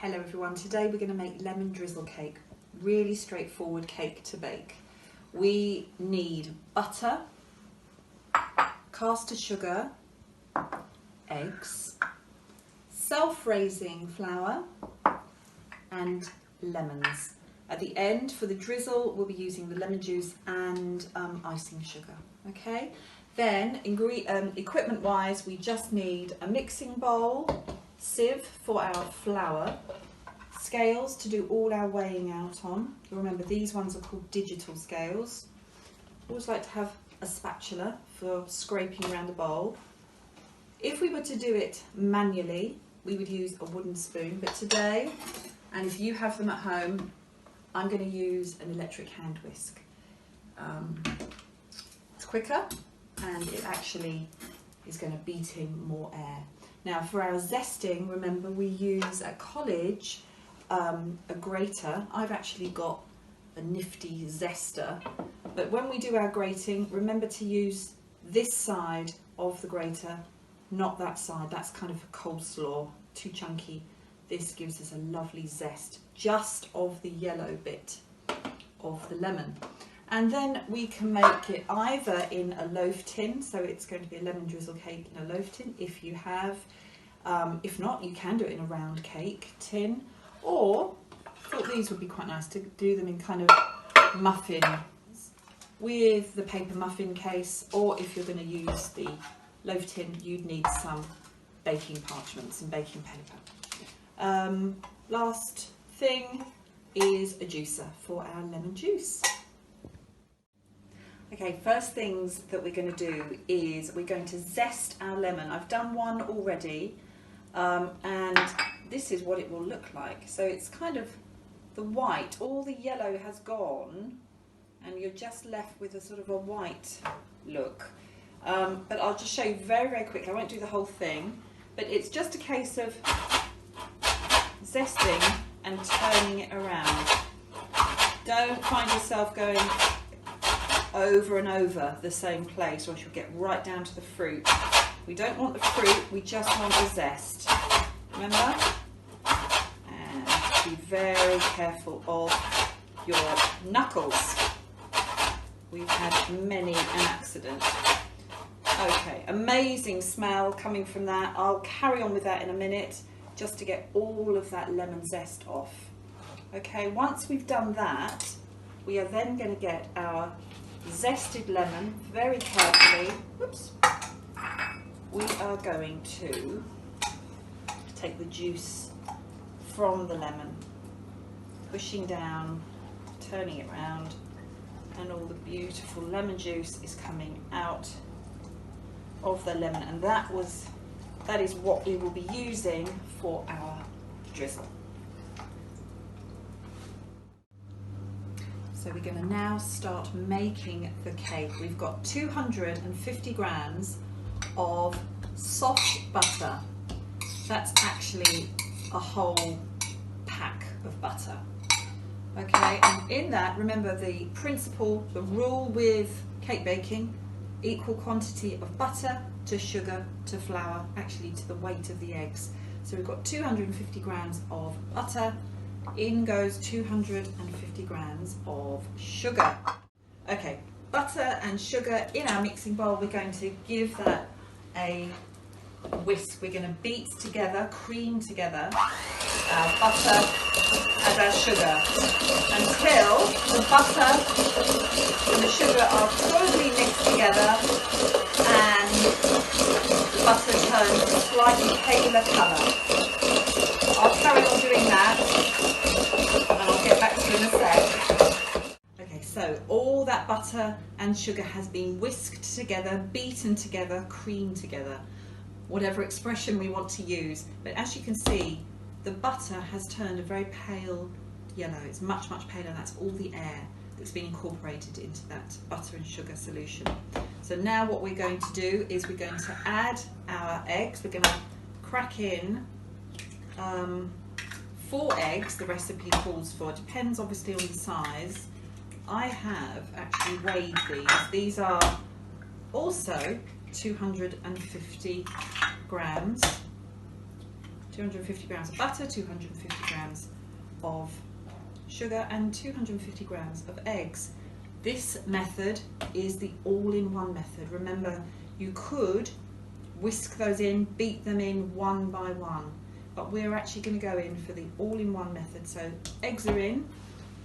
Hello everyone, today we're going to make lemon drizzle cake. Really straightforward cake to bake. We need butter, caster sugar, eggs, self-raising flour and lemons. At the end for the drizzle we'll be using the lemon juice and icing sugar. Okay, then equipment wise we just need a mixing bowl, sieve for our flour, scales to do all our weighing out on. Remember these ones are called digital scales. Always like to have a spatula for scraping around the bowl. If we were to do it manually we would use a wooden spoon, but today, and if you have them at home, I'm going to use an electric hand whisk. It's quicker and it actually is going to beat in more air. Now for our zesting, remember we use at college a grater. I've actually got a nifty zester, but when we do our grating, remember to use this side of the grater, not that side. That's kind of coleslaw, too chunky. This gives us a lovely zest just of the yellow bit of the lemon. And then we can make it either in a loaf tin, so it's going to be a lemon drizzle cake in a loaf tin if you have. If not, you can do it in a round cake tin, or I thought these would be quite nice to do them in kind of muffins with the paper muffin case, or if you're going to use the loaf tin, you'd need some baking parchment, some baking paper. Last thing is a juicer for our lemon juice. Okay, first things that we're going to do is we're going to zest our lemon. I've done one already, and this is what it will look like. So it's kind of the white, all the yellow has gone, and you're just left with a sort of a white look. But I'll just show you very, very quickly. I won't do the whole thing, but it's just a case of zesting and turning it around. Don't find yourself going over and over the same place, or else you'll get right down to the fruit. We don't want the fruit, we just want the zest. Remember? And be very careful of your knuckles. We've had many an accident. Okay, amazing smell coming from that. I'll carry on with that in a minute just to get all of that lemon zest off. Okay, once we've done that, we are then going to get our zested lemon very carefully. Whoops. We are going to take the juice from the lemon, pushing down, turning it round, and all the beautiful lemon juice is coming out of the lemon, and that is what we will be using for our drizzle. So we're going to now start making the cake. We've got 250 grams of soft butter. That's actually a whole pack of butter. Okay, and in that, remember the principle, the rule with cake baking, equal quantity of butter to sugar to flour, actually to the weight of the eggs. So we've got 250 grams of butter. In goes 250 grams of sugar. Okay, butter and sugar in our mixing bowl. We're going to give that a whisk. We're going to beat together, cream together our butter and our sugar until the butter and the sugar are totally mixed together and the butter turns a slightly paler colour. I'll carry on doing that and I'll get back to you in a sec. Okay, so all that butter and sugar has been whisked together, beaten together, creamed together, whatever expression we want to use. But as you can see, the butter has turned a very pale yellow. It's much, much paler. That's all the air that's been incorporated into that butter and sugar solution. So now what we're going to do is we're going to add our eggs. We're going to crack in 4 eggs, the recipe calls for. It depends obviously on the size. I have actually weighed these. These are also 250 grams. 250 grams of butter, 250 grams of sugar and 250 grams of eggs. This method is the all-in-one method. Remember, you could whisk those in, beat them in one by one, but we're actually going to go in for the all-in-one method. So eggs are in,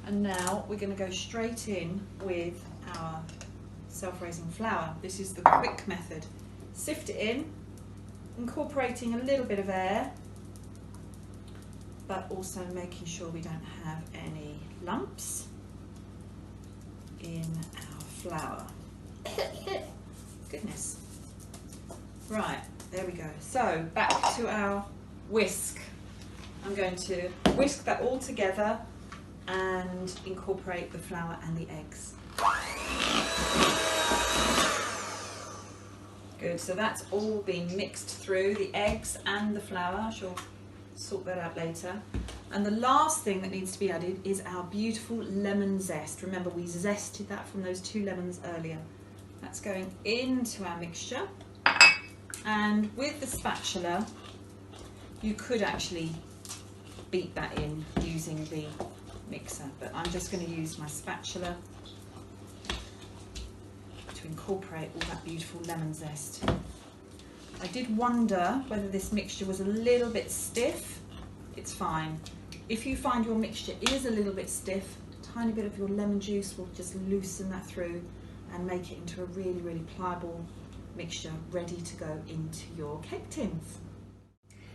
and now we're going to go straight in with our self-raising flour. This is the quick method. Sift it in, incorporating a little bit of air, but also making sure we don't have any lumps in our flour. Goodness. Right, there we go. So back to our whisk. I'm going to whisk that all together and incorporate the flour and the eggs. Good, so that's all been mixed through, the eggs and the flour. I shall sort that out later. And the last thing that needs to be added is our beautiful lemon zest. Remember, we zested that from those 2 lemons earlier. That's going into our mixture. And with the spatula, you could actually beat that in using the mixer, but I'm just going to use my spatula to incorporate all that beautiful lemon zest. I did wonder whether this mixture was a little bit stiff. It's fine. If you find your mixture is a little bit stiff, a tiny bit of your lemon juice will just loosen that through and make it into a really, really pliable mixture ready to go into your cake tins.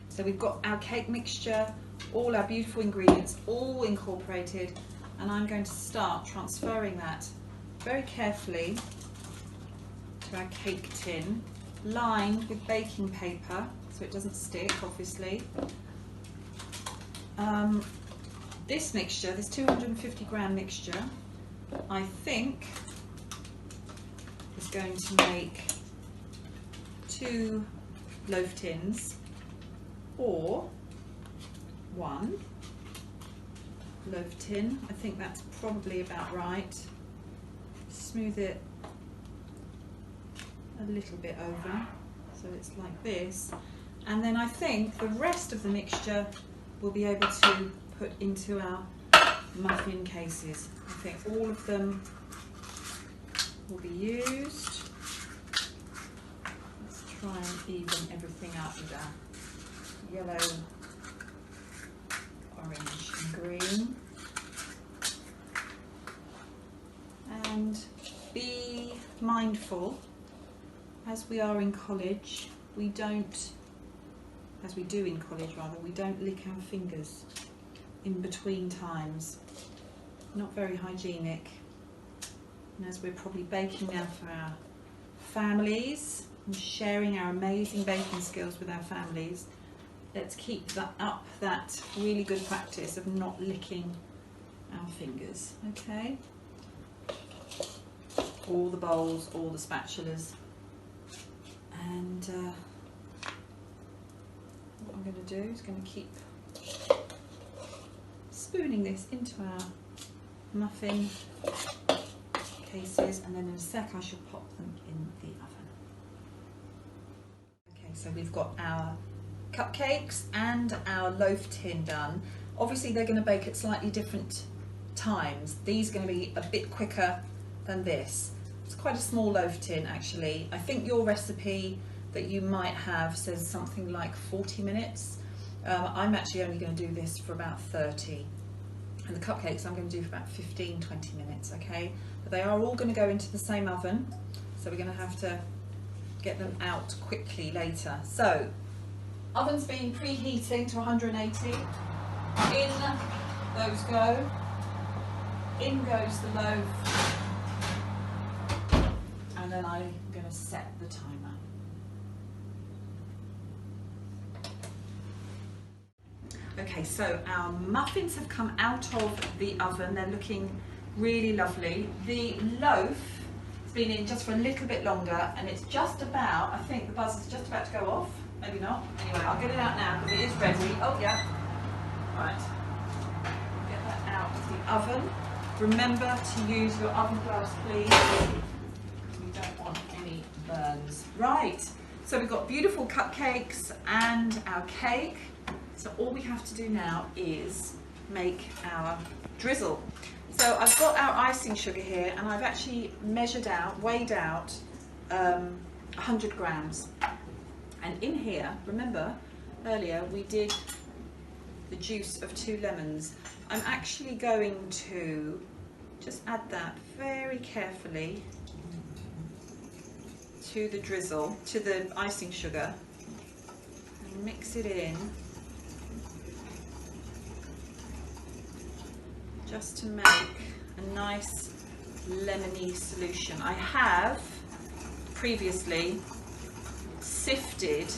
So we've got our cake mixture, all our beautiful ingredients all incorporated, and I'm going to start transferring that very carefully to our cake tin, lined with baking paper so it doesn't stick, obviously. This mixture, this 250 gram mixture, I think is going to make 2 loaf tins or 1 loaf tin. I think that's probably about right. Smooth it a little bit over so it's like this, and then I think the rest of the mixture we'll be able to put into our muffin cases. I think all of them will be used. Let's try and even everything up with our yellow, orange and green. And be mindful, as we are in college, we do in college rather, we don't lick our fingers in between times. Not very hygienic. And as we're probably baking now for our families and sharing our amazing baking skills with our families, let's keep that really good practice of not licking our fingers, okay? All the bowls, all the spatulas. And what I'm going to do is going to keep spooning this into our muffin cases, and then in a sec I shall pop them in the oven. Okay, so we've got our cupcakes and our loaf tin done. Obviously they're going to bake at slightly different times. These are going to be a bit quicker than this. It's quite a small loaf tin actually. I think your recipe that you might have says something like 40 minutes. I'm actually only going to do this for about 30. And the cupcakes I'm going to do for about 15-20 minutes, okay? But they are all going to go into the same oven, so we're going to have to get them out quickly later. So, oven's been preheating to 180. In those go. In goes the loaf. And then I'm going to set the timer. Okay, so our muffins have come out of the oven. They're looking really lovely. The loaf has been in just for a little bit longer, and it's just about, I think the buzz is just about to go off. Maybe not. Anyway, I'll get it out now because it is ready. Oh yeah. Right. Get that out of the oven. Remember to use your oven gloves, please. We don't want any burns. Right. So we've got beautiful cupcakes and our cake. So all we have to do now is make our drizzle. So I've got our icing sugar here, and I've actually measured out, weighed out 100 grams. And in here, remember earlier we did the juice of 2 lemons. I'm actually going to just add that very carefully to the drizzle, to the icing sugar, and mix it in just to make a nice lemony solution. I have previously sifted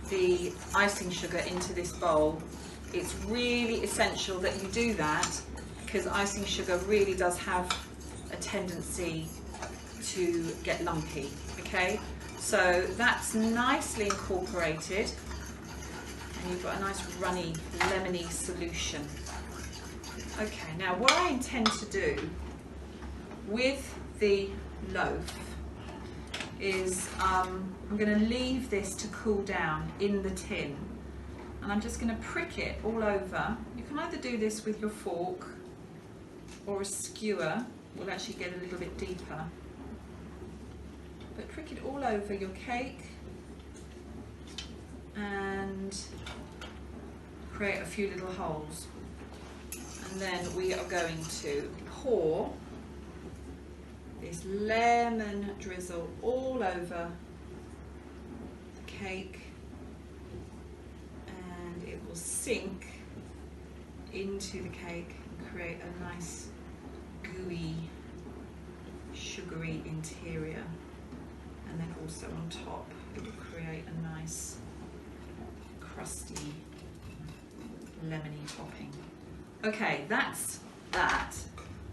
the icing sugar into this bowl. It's really essential that you do that because icing sugar really does have a tendency to get lumpy. Okay, so that's nicely incorporated and you've got a nice runny lemony solution. Okay, now what I intend to do with the loaf is I'm going to leave this to cool down in the tin, and I'm just going to prick it all over. You can either do this with your fork or a skewer, will actually get a little bit deeper, but prick it all over your cake and create a few little holes. And then we are going to pour this lemon drizzle all over the cake, and it will sink into the cake and create a nice gooey, sugary interior. And then also on top it will create a nice crusty lemony topping. Okay, that's that.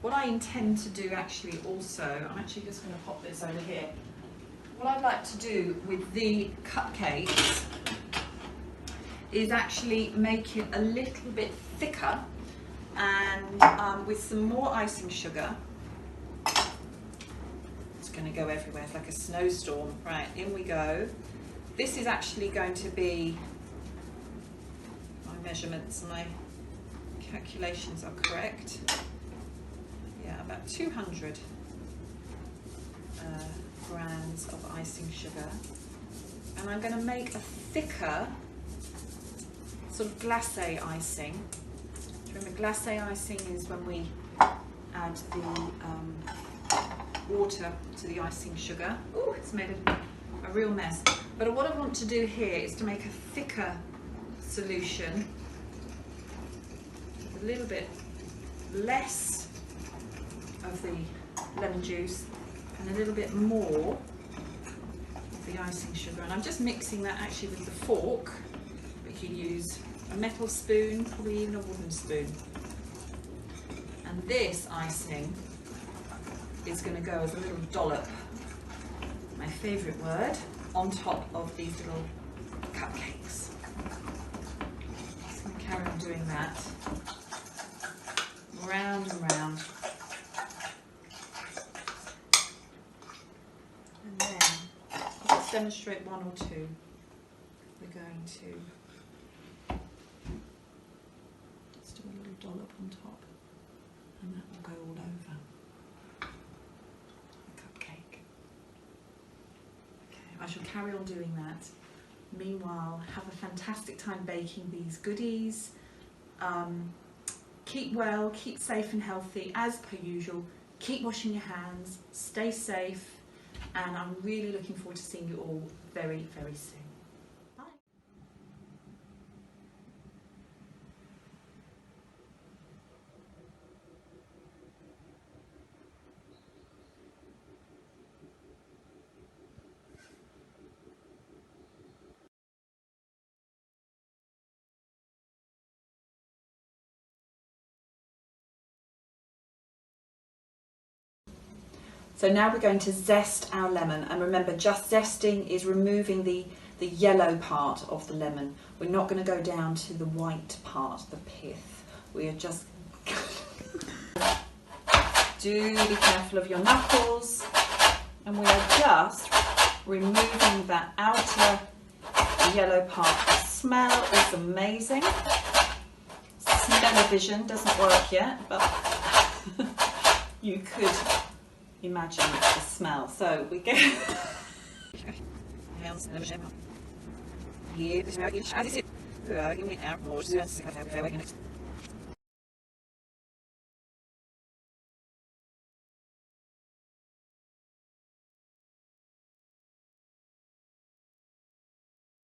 What I intend to do actually also, I'm actually just going to pop this over here. What I'd like to do with the cupcakes is actually make it a little bit thicker, and with some more icing sugar. It's going to go everywhere, it's like a snowstorm. Right, in we go. This is actually going to be, my measurements, my calculations are correct. Yeah, about 200 grams of icing sugar, and I'm going to make a thicker sort of glacé icing. Remember, glacé icing is when we add the water to the icing sugar. Oh, it's made a real mess. But what I want to do here is to make a thicker solution, a little bit less of the lemon juice and a little bit more of the icing sugar. And I'm just mixing that actually with the fork. We can use a metal spoon, probably even a wooden spoon. And this icing is going to go as a little dollop, my favourite word, on top of these little cupcakes. Just going to carry on doing that, round and round. And then I'll just demonstrate one or two. We're going to just do a little dollop on top, and that will go all over the cupcake. Okay, I shall carry on doing that. Meanwhile, have a fantastic time baking these goodies. Keep well, keep safe and healthy as per usual. Keep washing your hands, stay safe, and I'm really looking forward to seeing you all very, very soon. Bye. So now we're going to zest our lemon, and remember, just zesting is removing the yellow part of the lemon. We're not going to go down to the white part, the pith. We are just do be careful of your knuckles, and we are just removing that outer yellow part smell is amazing. Smell-o-vision doesn't work yet, but you could imagine the smell. So we go.